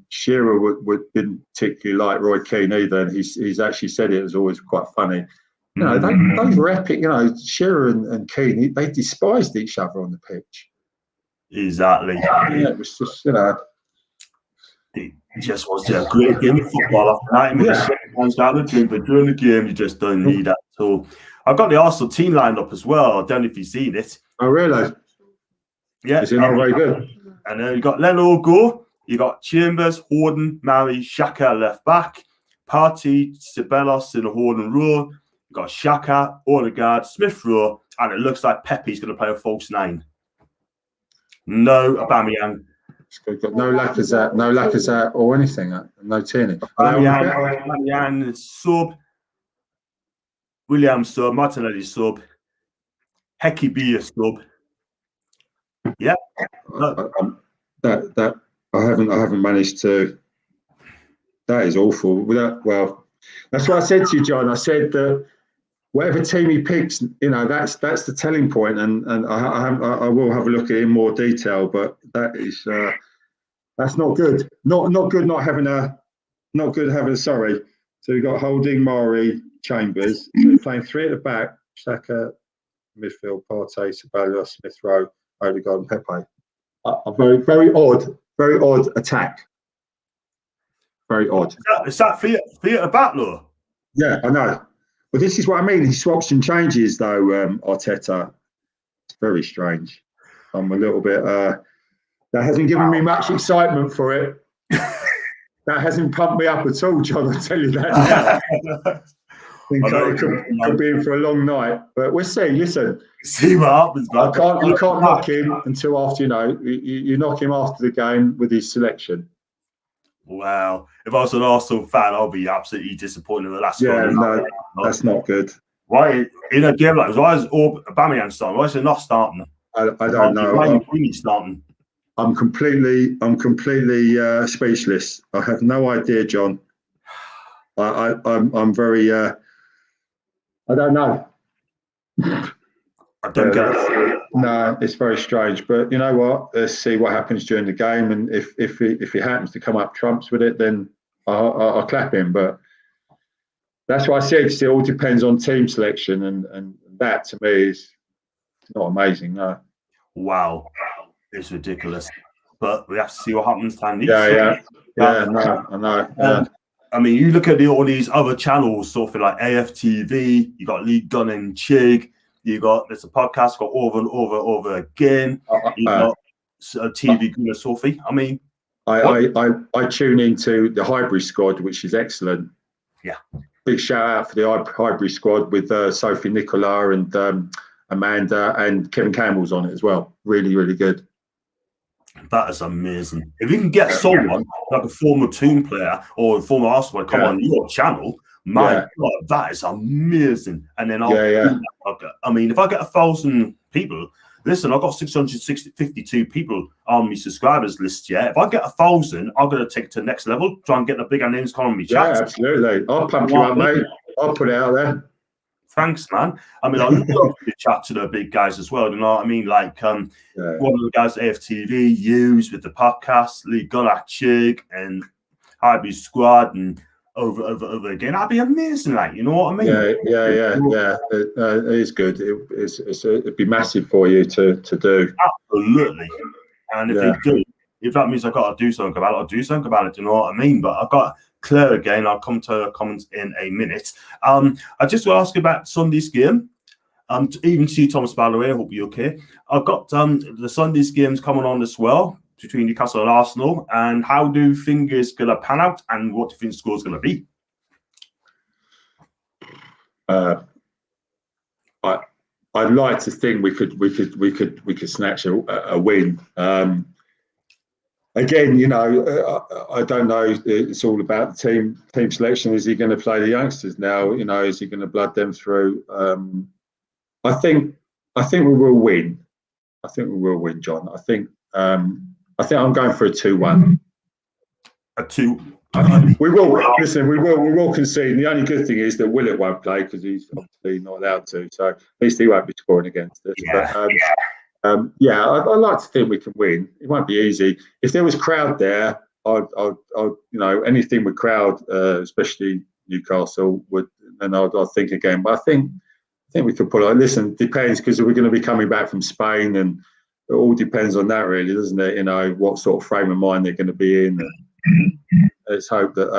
Shearer didn't particularly like Roy Keane either, and he's actually said it was always quite funny. Those were epic. Shearer and Keane, they despised each other on the pitch. Exactly. Yeah, it was just It just was a great game of football. After 90 minutes, but during the game, you just don't need that at all. I've got the Arsenal team lined up as well. I don't know if you've seen it. Oh, really? Yeah. Is it not very good? And then you got Leno go. You got Chambers, Horden, Mari, Xhaka left back, Partey, Ceballos in a Horden row. You've got Xhaka, Odegaard, Smith Rowe, and it looks like Pepe's going to play a false 9. No Aubameyang. Got no Lacazette or anything. No Tierney. Aubameyang sub. Williams sub. Martinelli sub. Heki B sub. Yeah. That I haven't managed to. That is awful. Well, that's what I said to you, John. I said that whatever team he picks, that's the telling point, and I will have a look at it in more detail. But that's not good. Not good. Not good having. Sorry. So we've got Holding, Mari, Chambers. So playing 3 at the back. Xhaka, midfield, Partey, Ceballos, Smith Rowe, Odegaard, and Pepe. A very odd attack. Very odd. Is that for you at the back, though? Yeah, I know. But this is what I mean. He swaps and changes, though, Arteta. It's very strange. I'm a little bit... that hasn't given me much excitement for it. That hasn't pumped me up at all, John, I'll tell you that. I think it could be in for a long night. But we'll see. Listen. See what happens, man. You can't knock him until after, you knock him after the game with his selection. Wow. If I was an Arsenal fan, I'll be absolutely disappointed with that score. Yeah, no, that's not good. Why, in a game like this, why is Aubameyang starting? Why is he not starting? I don't know. Why are you starting? I'm completely speechless. I have no idea, John. I'm very. I don't know. I don't get it. No, it's very strange. But you know what? Let's see what happens during the game, and if he happens to come up trumps with it, then I'll clap him. But that's what I said. It all depends on team selection, and that to me is not amazing. No. Wow. It's ridiculous, but we have to see what happens. Tandy. Yeah. No, I know. Yeah. I mean, you look at all these other channels, something like AFTV. You got League Gun and Chig. There's a podcast got over and over again. You got TV Gunner Sophie. I mean, I tune into the Highbury squad, which is excellent. Yeah. Big shout out for the Highbury squad with Sophie Nicola and Amanda, and Kevin Campbell's on it as well. Really, really good. That is amazing. If you can get someone like a former Toon player or a former Arsenal come on your channel, my God, that is amazing. And then I mean, if I get 1,000 people, listen, I've got 652 people on my subscribers list. Yeah, if I get 1,000, I'm going to take it to the next level. Try and get the bigger names coming on my chat. Yeah, absolutely. I'll pump you up, mate. I'll put it out there. Thanks, man. I mean, I love to chat to the big guys as well. You know what I mean? Like one of the guys at AFTV, Hughes with the podcast, Lee Gullack Chig, and Highbury Squad, and over again. That'd be amazing, like, you know what I mean? Yeah. It is good. It'd be massive for you to do. Absolutely. And if they do, if that means I've got to do something about it, I'll do something about it. You know what I mean? But I've got Claire again. I'll come to her comments in a minute. I just want to ask you about Sunday's game. Even to you, Thomas, by the way, I hope you're okay. I've got the Sunday's games coming on as well between Newcastle and Arsenal. And how do you think it's going to pan out, and what do you think the score is going to be? I'd like to think we could snatch a win. Again, you know, I don't know. It's all about the team selection. Is he going to play the youngsters now? You know, is he going to blood them through? I think we will win. I think we will win, John. I think I'm going for a 2-1. A 2. We will listen. We will concede. The only good thing is that Willett won't play because he's obviously not allowed to. So at least he won't be scoring against us. Yeah. But, I'd like to think we can win. It won't be easy. If there was crowd there, I'd you know, anything with crowd, especially Newcastle, I'd think again. But I think we could pull it. Listen, depends, because we're going to be coming back from Spain, and it all depends on that, really, doesn't it? You know, what sort of frame of mind they're going to be in. Let's hope that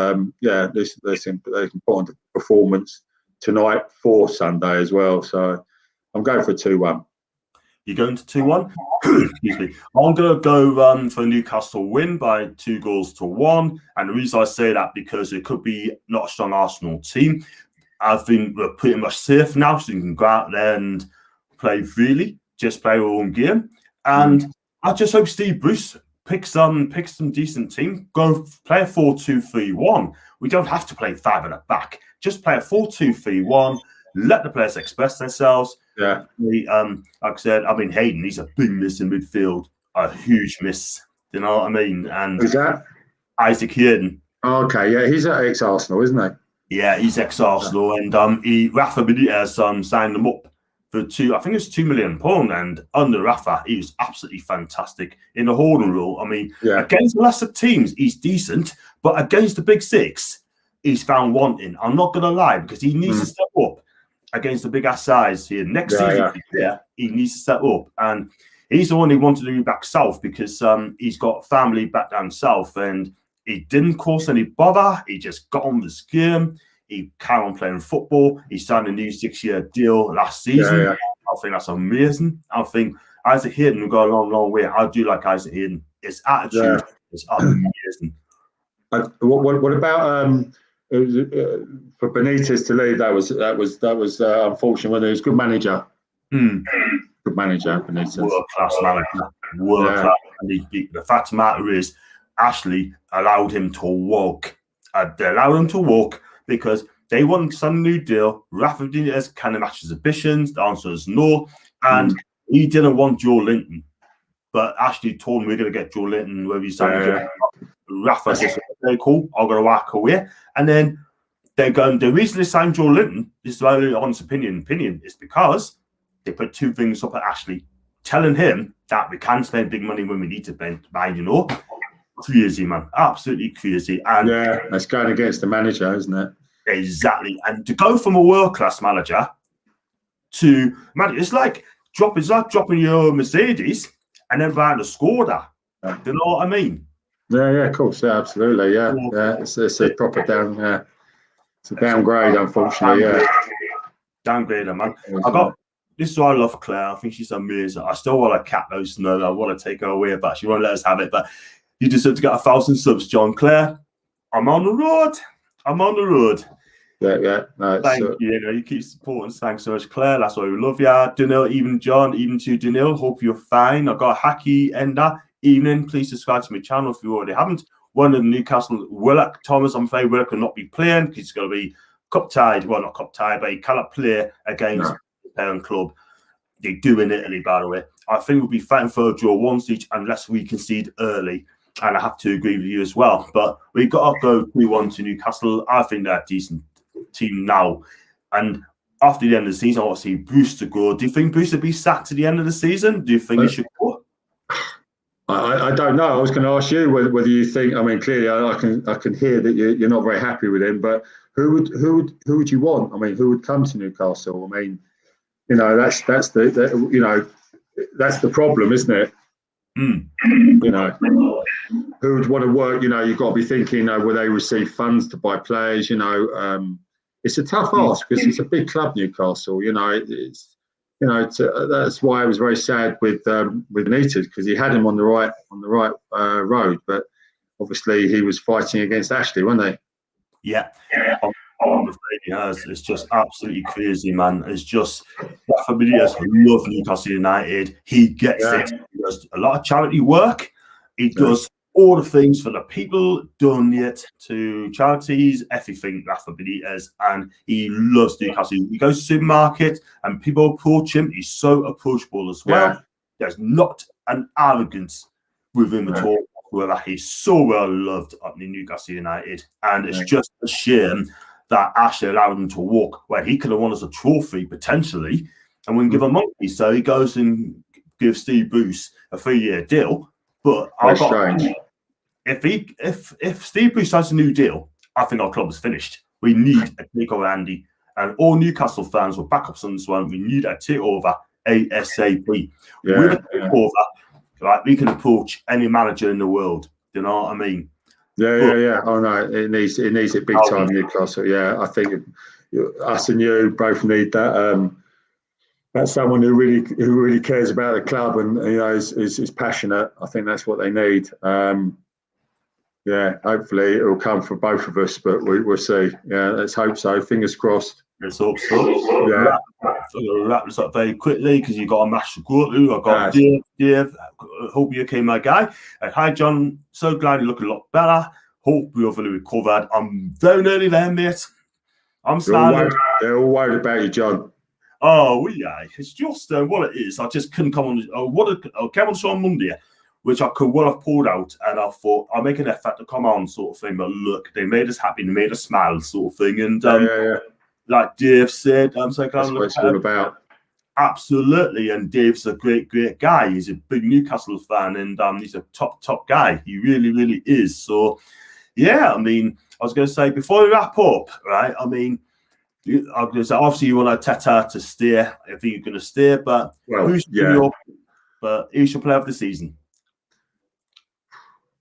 they can put on the performance tonight for Sunday as well. So I'm going for a 2-1. You're going to 2-1? Excuse me. I'm going to go for Newcastle win by 2-1. And the reason I say that, because it could be not a strong Arsenal team. I think we're pretty much safe now, so you can go out there and play freely, just play our own game. And I just hope Steve Bruce picks some decent team. Go play a 4-2-3-1. We don't have to play 5 at the back. Just play a 4-2-3-1. Let the players express themselves. Yeah. Like I said, I mean, Hayden, he's a big miss in midfield, a huge miss. You know what I mean? And who's that? Isaac Hayden. Oh, okay, yeah, he's at ex-Arsenal, isn't he? Yeah, he's ex-Arsenal, and Rafa Benitez signed him up for I think it's £2 million, and under Rafa, he was absolutely fantastic in the holding role. I mean, against the lesser teams, he's decent, but against the big six, he's found wanting. I'm not going to lie, because he needs to step up against the big ass size here. Next season, he needs to step up, and he's the one who wanted to be back south because he's got family back down south, and he didn't cause any bother. He just got on with the game. He carried on playing football. He signed a new 6-year deal last season. I think that's amazing. I think Isaac Hayden will go a long, long way. I do like Isaac Hayden. His attitude is amazing. What about for Benitez to leave? That was unfortunate. When he was a good manager. Good manager, Benitez. World-class manager. World-class. And the fact of the matter is, Ashley allowed him to walk. They allowed him to walk because they wanted to sign a new deal. Rafa Benitez can match his ambitions. The answer is no. And he didn't want Joe Linton. But Ashley told him we're going to get Joe Linton whether he's signed Rafa said, okay, cool, I'm going to walk away. And then they recently signed Joe Linton. This is my only honest opinion. It's because they put two things up at Ashley, telling him that we can spend big money when we need to spend money, you know. Crazy, man. Absolutely crazy. And that's going against the manager, isn't it? Exactly. And to go from a world-class manager to it's like dropping your Mercedes and then buying a Skoda. Do you know what I mean? Yeah, of course. Yeah, absolutely. Yeah. It's a proper it's a downgrade, unfortunately. Downgrade, man. This is why I love Claire. I think she's amazing. I still want to cat those snow. I want to take her away, but she won't let us have it. But you deserve to get 1,000 subs, John. Claire, I'm on the road. Yeah. No, thank you. You keep supporting us. Thanks so much, Claire. That's why we love you. Dunil, even John, even to Dunil. Hope you're fine. I've got a hacky ender. Evening. Please subscribe to my channel if you already haven't. One of the Newcastle, Willock Thomas, I'm afraid Willock will not be playing because he's going to be cup tied. Well, not cup tied, but he cannot play against the parent club. They do in Italy, by the way. I think we'll be fighting for a draw once each unless we concede early. And I have to agree with you as well. But we've got to go 2-1 to Newcastle. I think they're a decent team now. And after the end of the season, I want to see Bruce to go. Do you think Bruce will be sacked to the end of the season? Do you think he should go? I don't know. I was going to ask you whether you think. I mean, clearly, I can hear that you're not very happy with him. But who would you want? I mean, who would come to Newcastle? I mean, that's the problem, isn't it? Who would want to work? You've got to be thinking, will they receive funds to buy players? It's a tough ask because it's a big club, Newcastle. That's why I was very sad with Benitez because he had him on the right road, but obviously he was fighting against Ashley, wasn't he? Yeah. I'm afraid he has. It's just absolutely crazy, man. It's just Rafa Benitez loves Newcastle United. He gets it. He does a lot of charity work. He does all the things for the people, donate to charities, everything, Rafa Benitez, and he loves Newcastle. He goes to the supermarket and people approach him. He's so approachable as well. There's not an arrogance with him at all. Whether he's so well loved at Newcastle United, and it's just a shame that Ashley allowed him to walk when he could have won us a trophy potentially and wouldn't give a monkey. So he goes and gives Steve Bruce a 3-year deal. But if Steve Bruce signs a new deal, I think our club is finished. We need a takeover, Andy. And all Newcastle fans will back up on this one. We need a takeover ASAP. With a takeover, we can approach any manager in the world. You know what I mean? Yeah. Oh no, it needs it big time, Newcastle. Yeah, I think us and you both need that. That's someone who really cares about the club and is passionate. I think that's what they need. Hopefully it will come for both of us, but we'll see. Yeah, let's hope so. Fingers crossed. Let's hope so. Yeah. So we'll wrap this up very quickly because you've got a match to go to. I've got Nice. Dave. Hope you're okay, my guy. Hi, John. So glad you're looking a lot better. Hope you're fully recovered. I'm very nearly there, mate. I'm smiling. They're all worried about you, John. Oh, yeah. It's just what it is. I just couldn't come on. I came on the show on Monday, which I could well have pulled out, and I thought I'll make an effort to come on, sort of thing. But look, they made us happy, they made us smile, sort of thing. And like Dave said, that's what it's all about. Absolutely, and Dave's a great guy. He's a big Newcastle fan, and he's a top guy. He really is. So, yeah, I mean, I was going to say before we wrap up, right? I mean, I was going to say obviously you want Arteta to stay. I think you're going to stay, but who's your player of the season?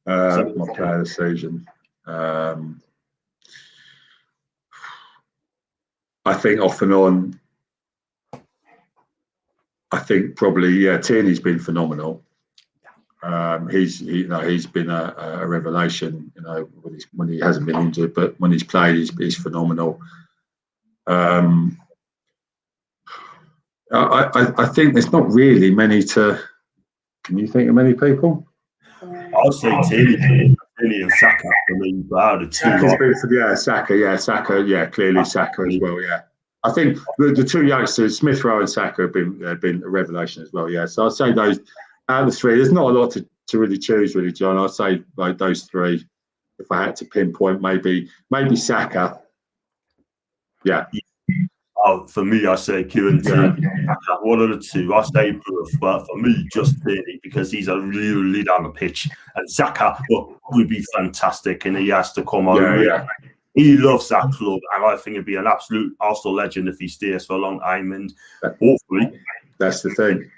My player of the season. I think off and on. I think probably Tierney's been phenomenal. He's been a revelation. You know, when he hasn't been injured, but when he's played, he's phenomenal. I think there's not really many to. Can you think of many people? I'll say Tierney and Saka. I mean, out of two. Saka. Yeah, clearly Saka as well. Yeah. I think the two youngsters, Smith Rowe and Saka, have been a revelation as well. Yeah, so I'd say those out of the three. There's not a lot to really choose, really, John. I'd say like those three. If I had to pinpoint, maybe Saka. Yeah. Oh, for me, I say Kieran Tierney. One of the two. I say both, but for me, just Tierney because he's a really down the pitch, and Saka would be fantastic, and he has to come on. Yeah. He loves that club, and I think he'd be an absolute Arsenal legend if he stays for a long time. And hopefully, that's the thing.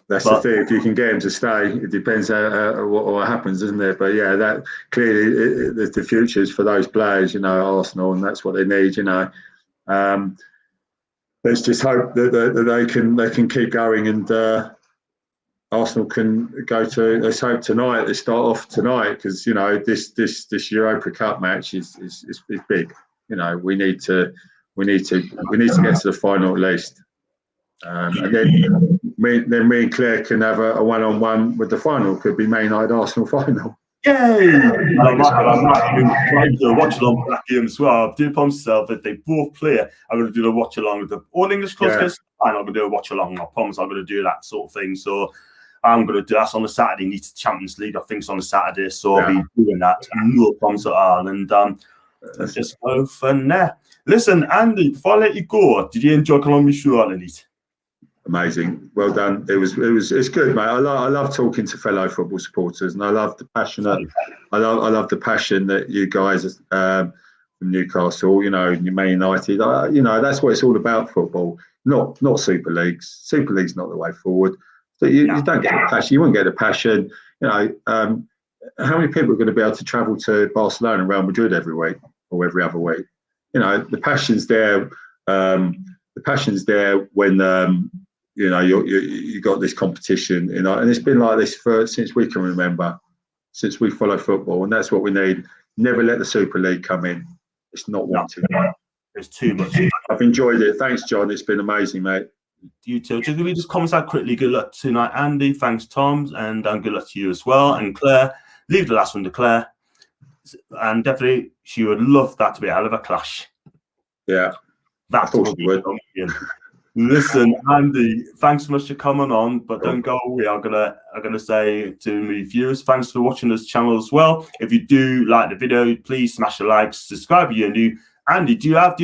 The thing. If you can get him to stay, it depends what happens, isn't it? But yeah, that clearly the future is for those players, you know, Arsenal, and that's what they need, you know. Let's just hope that they can keep going, and Arsenal can go to. Let's hope tonight. They start off tonight because you know this Europa Cup match is big. You know we need to get to the final at least, and then me and Claire can have a one-on-one with the final. Could be Man United Arsenal final. Yay! I might do a watch along with that game as well. I'll do it for myself. If they both play, I'm going to do a watch along with the All English clubs. I'm going to do a watch along. I promise I'm going to do that sort of thing. So I'm going to do that on a Saturday. Needs Champions League. I think it's on a Saturday, so I'll be doing that. No problems at all. And let's just go from there. Listen, Andy, before I let you go, did you enjoy Columbia show out, Elite? Amazing, well done. It's good, mate. I love talking to fellow football supporters, and I love the passion. I love the passion that you guys from Newcastle, you know, Man United. You know, that's what it's all about. Football, not Super Leagues. Super League's not the way forward. So you don't get the passion. You won't get the passion. You know, how many people are going to be able to travel to Barcelona and Real Madrid every week or every other week? You know, the passion's there. The passion's there when. You know, you got this competition, you know, and it's been like this since we can remember, since we follow football, and that's what we need. Never let the Super League come in. It's not wanted. There's too much. I've enjoyed it. Thanks, John. It's been amazing, mate. You too. Just let me comment out quickly. Good luck tonight, Andy. Thanks, Tom, and good luck to you as well. And Claire, leave the last one to Claire. And definitely, she would love that to be a hell of a clash. Yeah, that's what she would. Listen, Andy, thanks so much for coming on, but don't go away. I'm gonna say to my viewers, thanks for watching this channel as well. If you do like the video, please smash a like, subscribe if you're new. Andy, do you have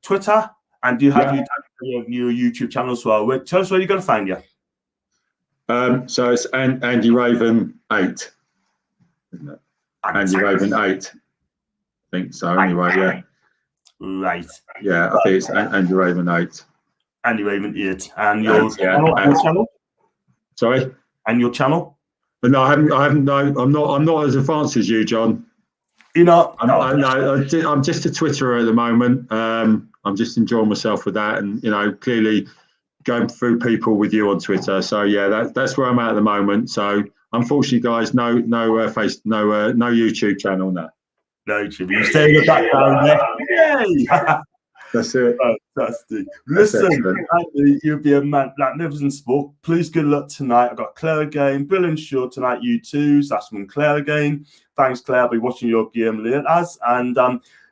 Twitter, and do you have your YouTube channel as well? Tell us where you're gonna find you. So it's Andy Raven 8, isn't it? Andy Raven 8. I think so. Anyway, yeah. Right. Yeah, I think it's Andy Raven 8. Andy Raven 8. And your channel? Sorry? And your channel? But no, I haven't. No, I'm not as advanced as you, John. You're not? I'm just a Twitterer at the moment. I'm just enjoying myself with that, and you know, clearly going through people with you on Twitter. So yeah, that's where I'm at the moment. So unfortunately, guys, no YouTube channel now. No, you stay in the background there. Yay! That's it. Fantastic. That's Listen, excellent. Andy, you'll be a magnificent sport. Please, good luck tonight. I've got Claire again. Bill and Shaw tonight, you too. So that's from Claire again. Thanks, Claire. I'll be watching your game later. And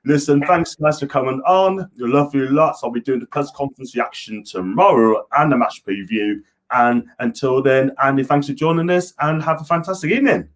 listen, thanks, guys, for coming on. You love you lots. I'll be doing the press conference reaction tomorrow and the match preview. And until then, Andy, thanks for joining us and have a fantastic evening.